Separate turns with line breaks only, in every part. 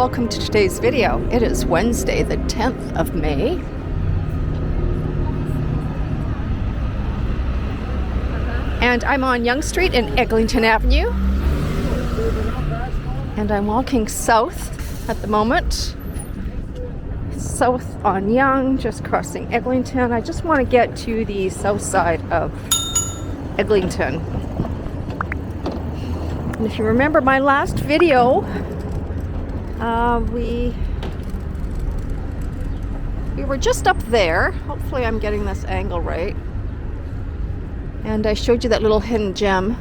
welcome to today's video. It is Wednesday, the 10th of May. And I'm on Yonge Street in Eglinton Avenue. And I'm walking south at the moment. South on Yonge, just crossing Eglinton. I just want to get to the south side of Eglinton. And if you remember my last video, we were just up there. Hopefully I'm getting this angle right. And I showed you that little hidden gem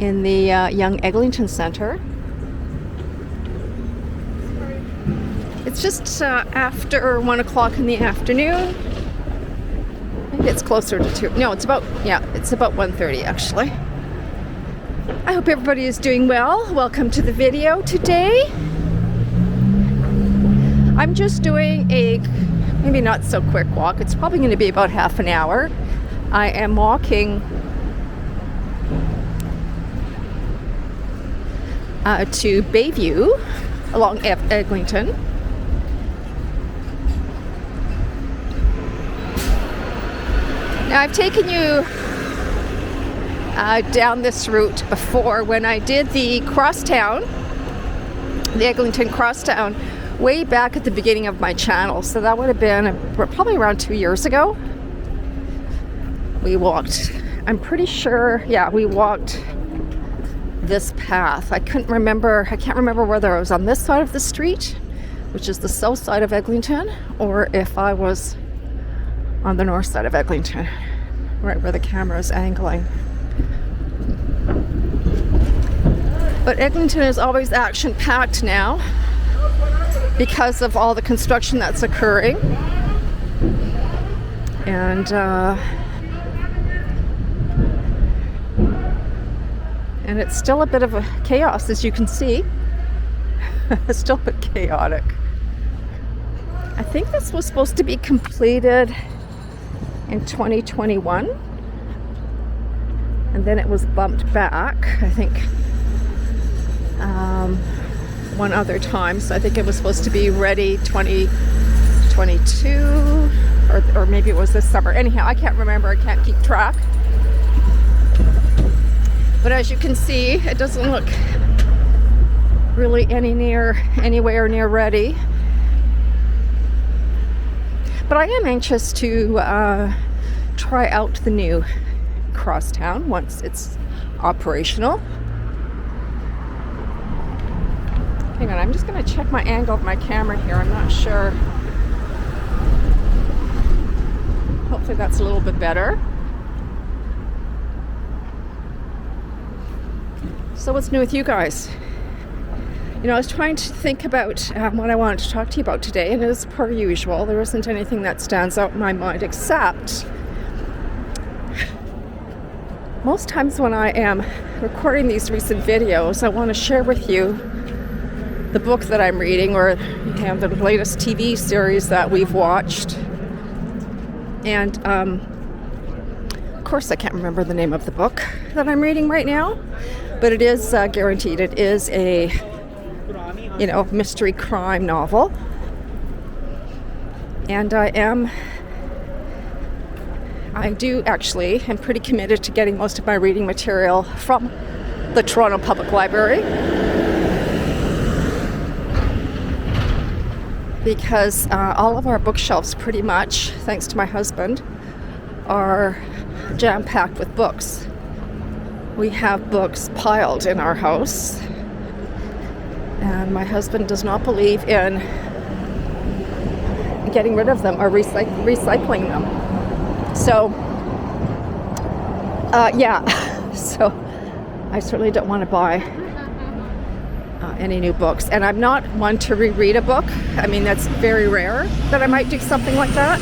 in the Yonge Eglinton Center. It's just after 1 o'clock in the afternoon. Maybe it's closer to 2. No, it's about 1:30 actually. I hope everybody is doing well. Welcome to the video today. I'm just doing a maybe not so quick walk. It's probably going to be about half an hour. I am walking to Bayview along Eglinton. Now I've taken you down this route before when I did the crosstown, the Eglinton crosstown, way back at the beginning of my channel. So that would have been probably around 2 years ago. We walked, I'm pretty sure, we walked this path. I can't remember whether I was on this side of the street, which is the south side of Eglinton, or if I was on the north side of Eglinton, right where the camera is angling. But Eglinton is always action-packed now because of all the construction that's occurring. And it's still a bit of a chaos, as you can see. It's still a bit chaotic. I think this was supposed to be completed in 2021. And then it was bumped back, I think, one other time. So I think it was supposed to be ready 2022, or maybe it was this summer. Anyhow, I can't remember. I can't keep track. But as you can see, it doesn't look really anywhere near ready. But I am anxious to try out the new crosstown once it's operational. Hang on, I'm just going to check my angle of my camera here. I'm not sure. Hopefully that's a little bit better. So what's new with you guys? You know, I was trying to think about what I wanted to talk to you about today, and as per usual, there isn't anything that stands out in my mind except most times when I am recording these recent videos, I want to share with you the book that I'm reading, or the latest TV series that we've watched. And of course I can't remember the name of the book that I'm reading right now, but it is guaranteed. It is a mystery crime novel. And I'm pretty committed to getting most of my reading material from the Toronto Public Library, because all of our bookshelves, pretty much, thanks to my husband, are jam-packed with books. We have books piled in our house, and my husband does not believe in getting rid of them or recycling them. So, so I certainly don't want to buy any new books. And I'm not one to reread a book. I mean, that's very rare that I might do something like that.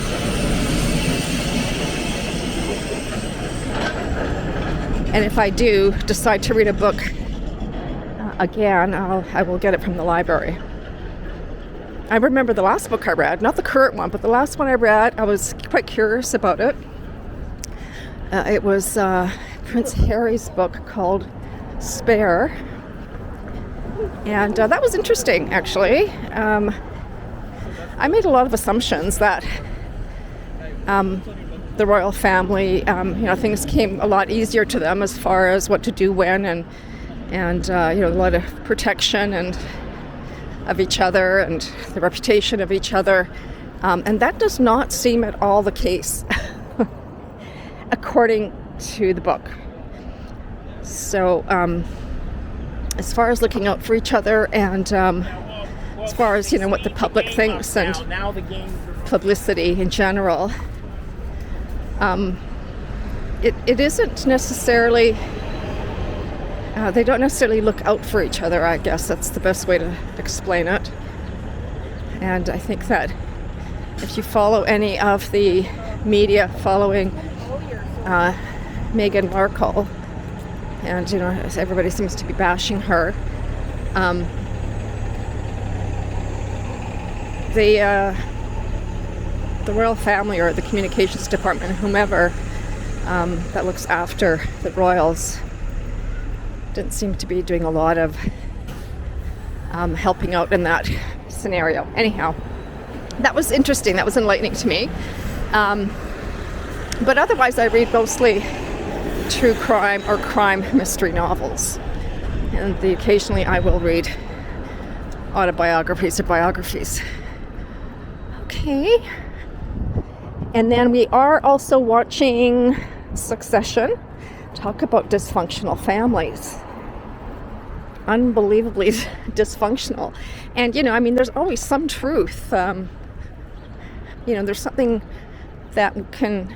And if I do decide to read a book again, I will get it from the library. I remember the last book I read, not the current one, but the last one I read, I was quite curious about it. It was Prince Harry's book called Spare. And that was interesting, actually. I made a lot of assumptions that the royal family, things came a lot easier to them as far as what to do when, and a lot of protection and of each other and the reputation of each other. And that does not seem at all the case, according to the book. So as far as looking out for each other and as far as, what the public thinks and publicity in general, it isn't necessarily, they don't necessarily look out for each other, I guess. That's the best way to explain it. And I think that if you follow any of the media following Meghan Markle, and everybody seems to be bashing her, the royal family or the communications department, whomever that looks after the royals, didn't seem to be doing a lot of helping out in that scenario. Anyhow, that was interesting. That was enlightening to me. But otherwise, I read mostly true crime or crime mystery novels. And occasionally I will read autobiographies or biographies. Okay. And then we are also watching Succession. Talk about dysfunctional families. Unbelievably dysfunctional. And, there's always some truth. There's something that can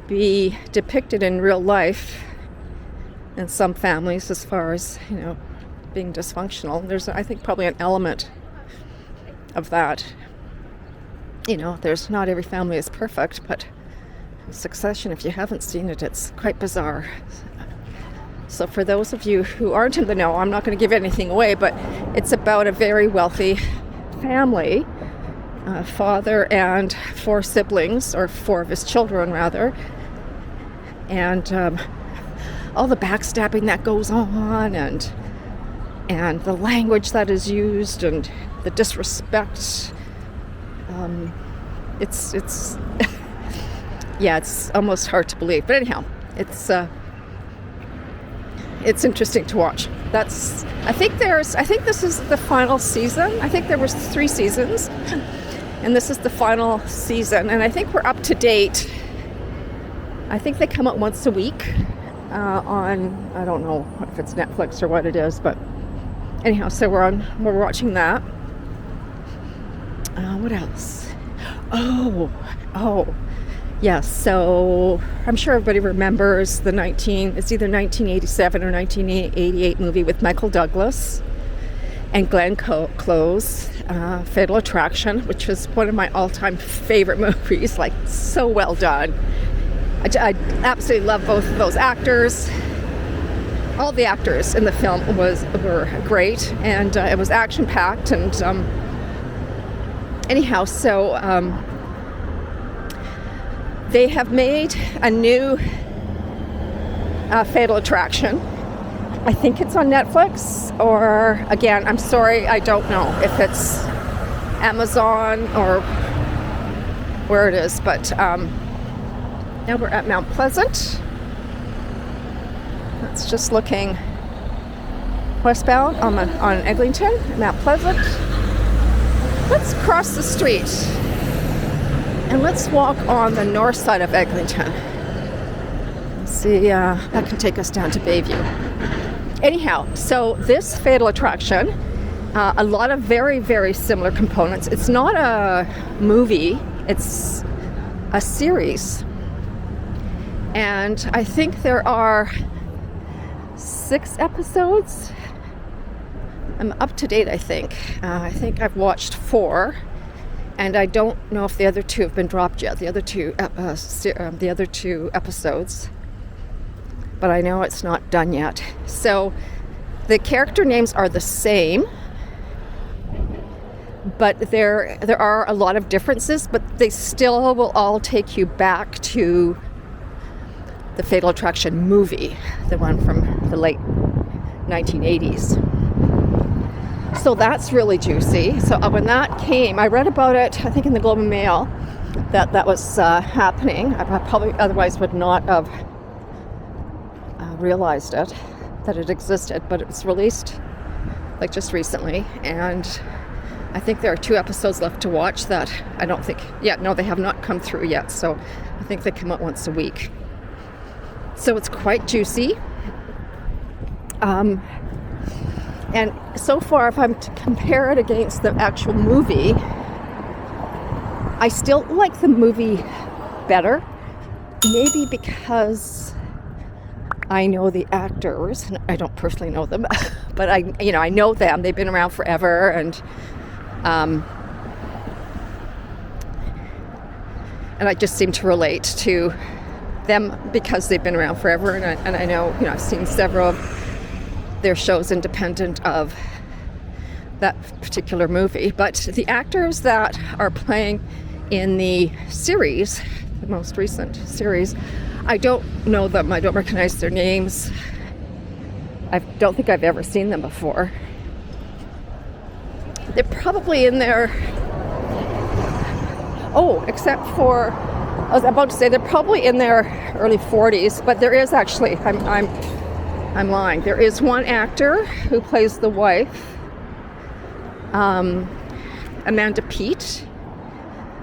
be depicted in real life in some families as far as, being dysfunctional. There's, I think, probably an element of that. There's not every family is perfect, but Succession, if you haven't seen it, it's quite bizarre. So for those of you who aren't in the know, I'm not going to give anything away, but it's about a very wealthy family, father and 4 siblings, or 4 of his children rather, and all the backstabbing that goes on, and the language that is used, and the disrespect. It's yeah, it's almost hard to believe. But anyhow, it's interesting to watch. I think this is the final season. I think there was 3 seasons, and this is the final season. And I think we're up to date. I think they come out once a week on, I don't know if it's Netflix or what it is, but anyhow, so we're watching that. What else? Oh, yes. So I'm sure everybody remembers it's either 1987 or 1988 movie with Michael Douglas and Glenn Close, Fatal Attraction, which was one of my all-time favorite movies. Like, so well done. I absolutely love both of those actors. All the actors in the film were great, and it was action-packed. And anyhow, so they have made a new Fatal Attraction. I think it's on Netflix, or again, I'm sorry, I don't know if it's Amazon or where it is, but now we're at Mount Pleasant. That's just looking westbound on Eglinton, Mount Pleasant. Let's cross the street and let's walk on the north side of Eglinton. Let's see, that can take us down to Bayview. Anyhow, so this Fatal Attraction, a lot of very, very similar components. It's not a movie, it's a series. And I think there are 6 episodes. I'm up to date, I think. I think I've watched 4, and I don't know if the other 2 have been dropped yet. The other two episodes, but I know it's not done yet. So the character names are the same, but there are a lot of differences. But they still will all take you back to the Fatal Attraction movie, the one from the late 1980s. So that's really juicy. So when that came, I read about it, I think in the Globe and Mail, that was happening. I probably otherwise would not have realized it, that it existed, but it was released like just recently, and I think there are 2 episodes left to watch that I don't think, they have not come through yet, so I think they come out once a week. So it's quite juicy. And so far, if I'm to compare it against the actual movie, I still like the movie better. Maybe because I know the actors. I don't personally know them, but I know them. They've been around forever, and I just seem to relate to them because they've been around forever, and I know, I've seen several of their shows independent of that particular movie. But the actors that are playing in the series, the most recent series, I don't know them. I don't recognize their names. I don't think I've ever seen them before. They're probably in their, except for, I was about to say they're probably in their early 40s, but there is actually, I'm lying. There is one actor who plays the wife, Amanda Peet.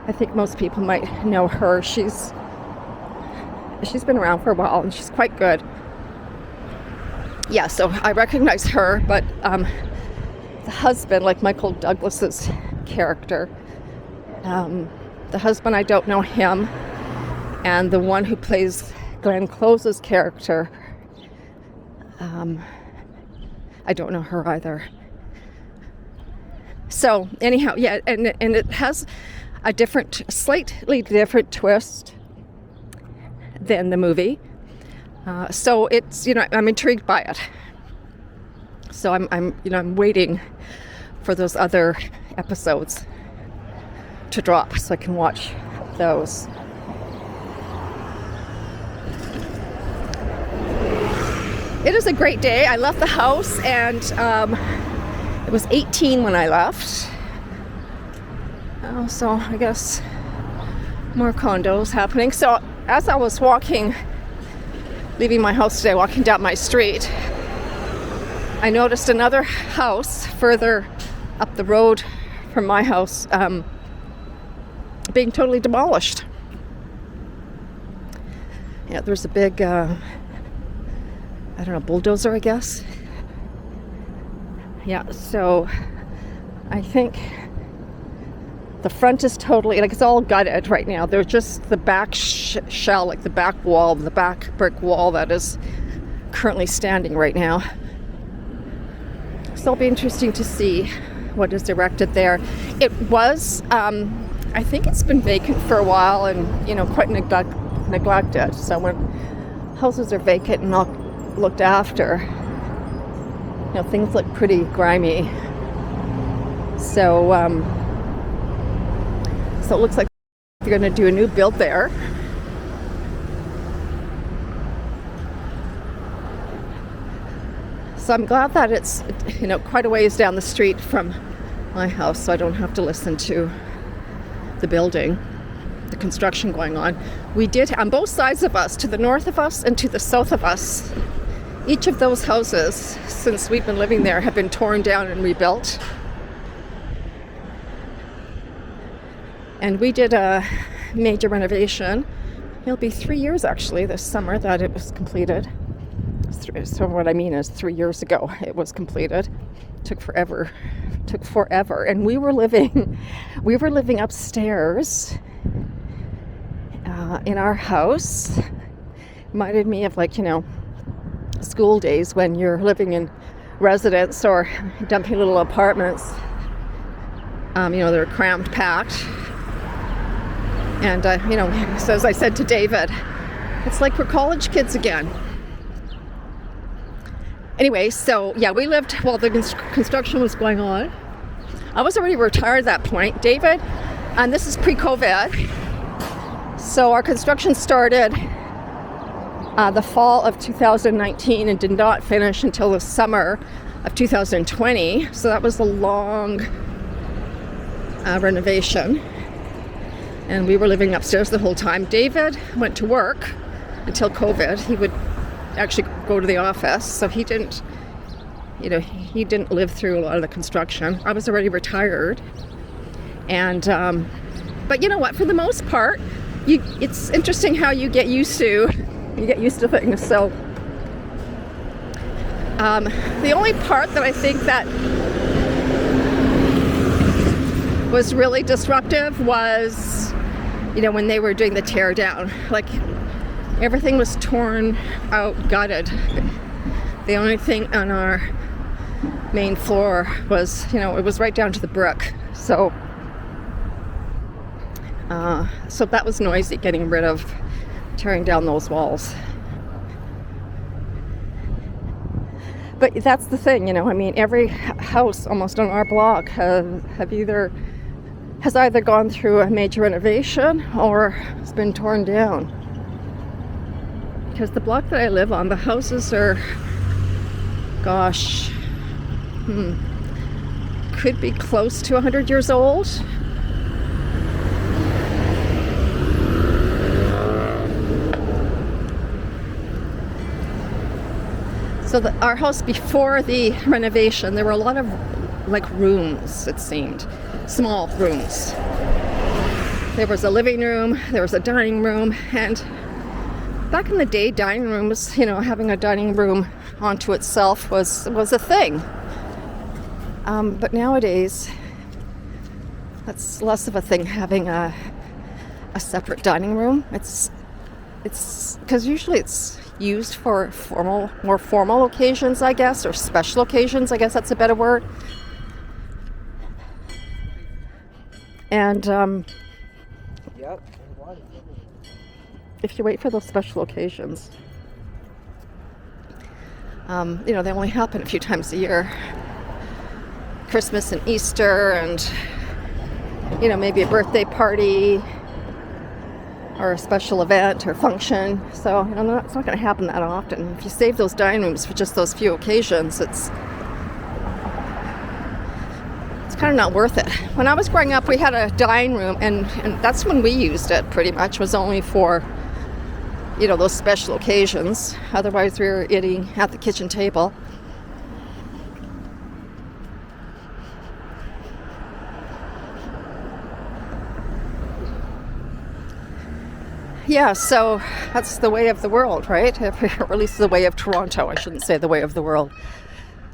I think most people might know her. She's been around for a while, and she's quite good. Yeah, so I recognize her, but the husband, like Michael Douglas's character, the husband, I don't know him, and the one who plays Glenn Close's character, I don't know her either. So anyhow, yeah, and it has a slightly different twist than the movie. So it's, I'm intrigued by it. So I'm waiting for those other episodes to drop so I can watch those. It is a great day. I left the house, and it was 18 when I left. So I guess more condos happening. So as I was leaving my house today, walking down my street, I noticed another house further up the road from my house being totally demolished. Yeah, there's a big, bulldozer, I guess. Yeah, so I think the front is totally, it's all gutted right now. There's just the back shell, like the back wall, the back brick wall that is currently standing right now. So it'll be interesting to see what is erected there. It was, I think it's been vacant for a while, and, quite neglected. So when houses are vacant and not looked after, things look pretty grimy. So it looks like they're going to do a new build there. So I'm glad that it's, quite a ways down the street from my house, so I don't have to listen to the building, the construction going on. We did, on both sides of us, to the north of us and to the south of us, each of those houses, since we've been living there, have been torn down and rebuilt. And we did a major renovation. It'll be 3 years, actually, this summer that it was completed. So what I mean is 3 years ago it was completed. Took forever. And we were living upstairs in our house. Reminded me of, school days when you're living in residence or dumpy little apartments. They're cramped, packed. And, so as I said to David, it's like we're college kids again. Anyway, so yeah, we lived while the construction was going on. I was already retired at that point. David, and this is pre-COVID. So our construction started the fall of 2019 and did not finish until the summer of 2020. So that was a long renovation. And we were living upstairs the whole time. David went to work until COVID. He would actually go to the office. So he didn't live through a lot of the construction. I was already retired. And, but you know what, for the most part, it's interesting how you get used to things. So the only part that I think that was really disruptive was, when they were doing the tear down. Like, everything was torn out, gutted. The only thing on our main floor was, it was right down to the brick. So that was noisy, tearing down those walls. But that's the thing, every house almost on our block has either gone through a major renovation or has been torn down. Because the block that I live on, the houses are, could be close to 100 years old. So our house before the renovation, there were a lot of rooms, it seemed, small rooms. There was a living room, there was a dining room, and back in the day, dining rooms, having a dining room onto itself was a thing. But nowadays, that's less of a thing, having a separate dining room. It's because usually it's used for more formal occasions, I guess, or special occasions, I guess that's a better word. And if you wait for those special occasions, they only happen a few times a year. Christmas and Easter and, maybe a birthday party or a special event or function. So, it's not going to happen that often. If you save those dining rooms for just those few occasions, it's kind of not worth it. When I was growing up, we had a dining room, and that's when we used it pretty much, was only for, those special occasions. Otherwise, we were eating at the kitchen table. Yeah, so that's the way of the world, right? Or at least the way of Toronto. I shouldn't say the way of the world.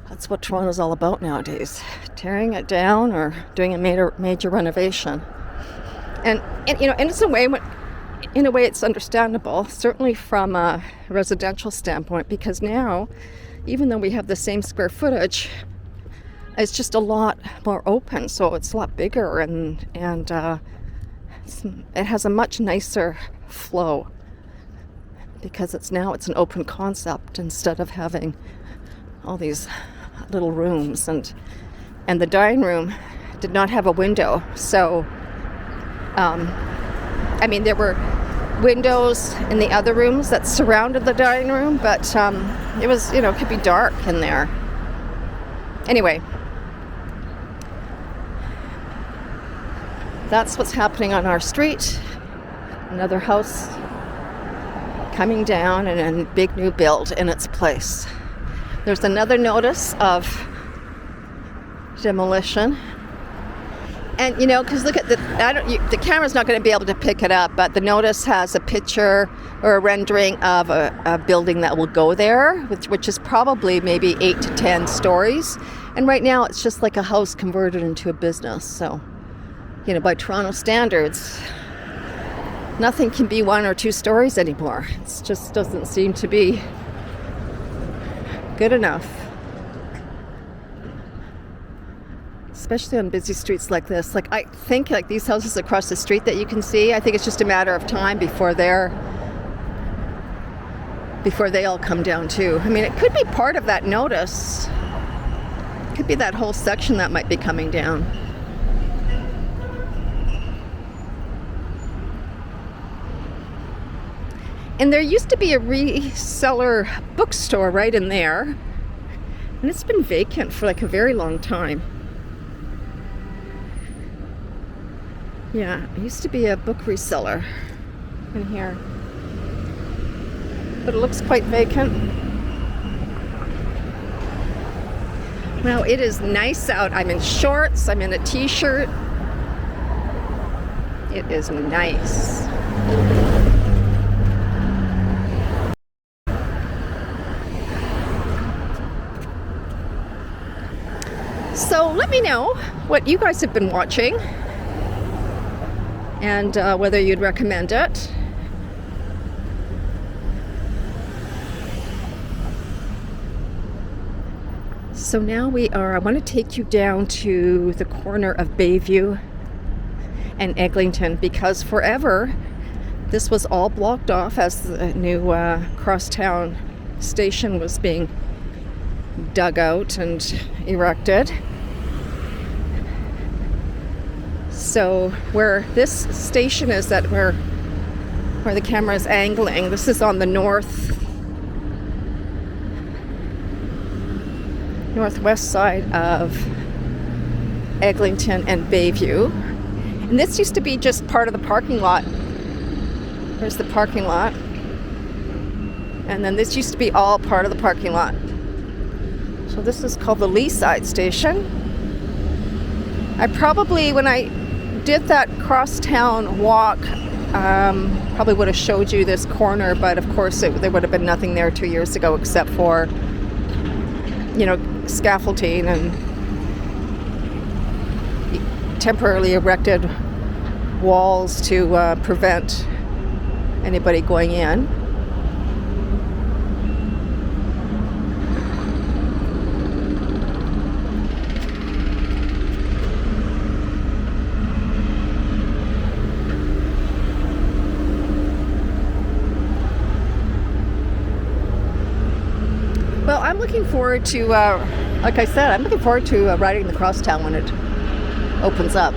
That's what Toronto's all about nowadays. Tearing it down or doing a major renovation. And it's in a way it's understandable, certainly from a residential standpoint, because now, even though we have the same square footage, it's just a lot more open, so it's a lot bigger and it has a much nicer flow because it's an open concept instead of having all these little rooms, and the dining room did not have a window. So there were windows in the other rooms that surrounded the dining room, but it was, it could be dark in there. Anyway, that's what's happening on our street. Another house coming down and a big new build in its place. There's another notice of demolition. And, because look at the camera's not going to be able to pick it up, but the notice has a picture or a rendering of a building that will go there, which is probably maybe 8 to 10 stories. And right now it's just like a house converted into a business. So, by Toronto standards, nothing can be 1 or 2 stories anymore. It just doesn't seem to be good enough. Especially on busy streets like this. I think these houses across the street that you can see, I think it's just a matter of time before they all come down too. It could be part of that notice. It could be that whole section that might be coming down. And there used to be a reseller bookstore right in there. And it's been vacant for like a very long time. Yeah, it used to be a book reseller in here. But it looks quite vacant. Well, it is nice out. I'm in shorts, I'm in a t-shirt. It is nice. So let me know what you guys have been watching and whether you'd recommend it. So now I want to take you down to the corner of Bayview and Eglinton, because forever this was all blocked off as the new crosstown station was being dug out and erected. So where this station is, that where the camera is angling, this is on the northwest side of Eglinton and Bayview. And this used to be just part of the parking lot. There's the parking lot. And then this used to be all part of the parking lot. So this is called the Leaside Station. I probably, when I did that crosstown walk, probably would have showed you this corner, but of course there would have been nothing there 2 years ago except for, you know, scaffolding and temporarily erected walls to prevent anybody going in. Well, I'm looking forward to, like I said, I'm looking forward to riding the crosstown when it opens up.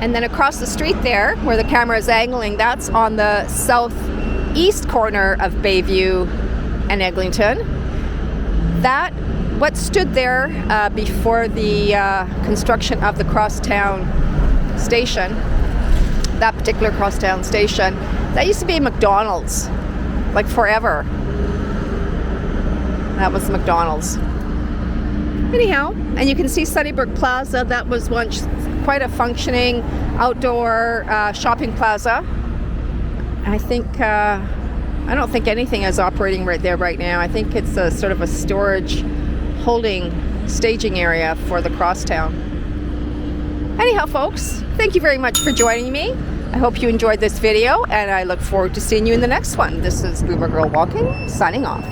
And then across the street there, where the camera is angling, that's on the southeast corner of Bayview and Eglinton. What stood there before the construction of the crosstown station, that particular crosstown station, that used to be McDonald's, like forever. That was McDonald's. Anyhow, and you can see Sunnybrook Plaza. That was once quite a functioning outdoor shopping plaza. I don't think anything is operating right there right now. I think it's a sort of a storage holding staging area for the crosstown. Anyhow, folks, thank you very much for joining me. I hope you enjoyed this video, and I look forward to seeing you in the next one. This is Boomer Girl Walking, signing off.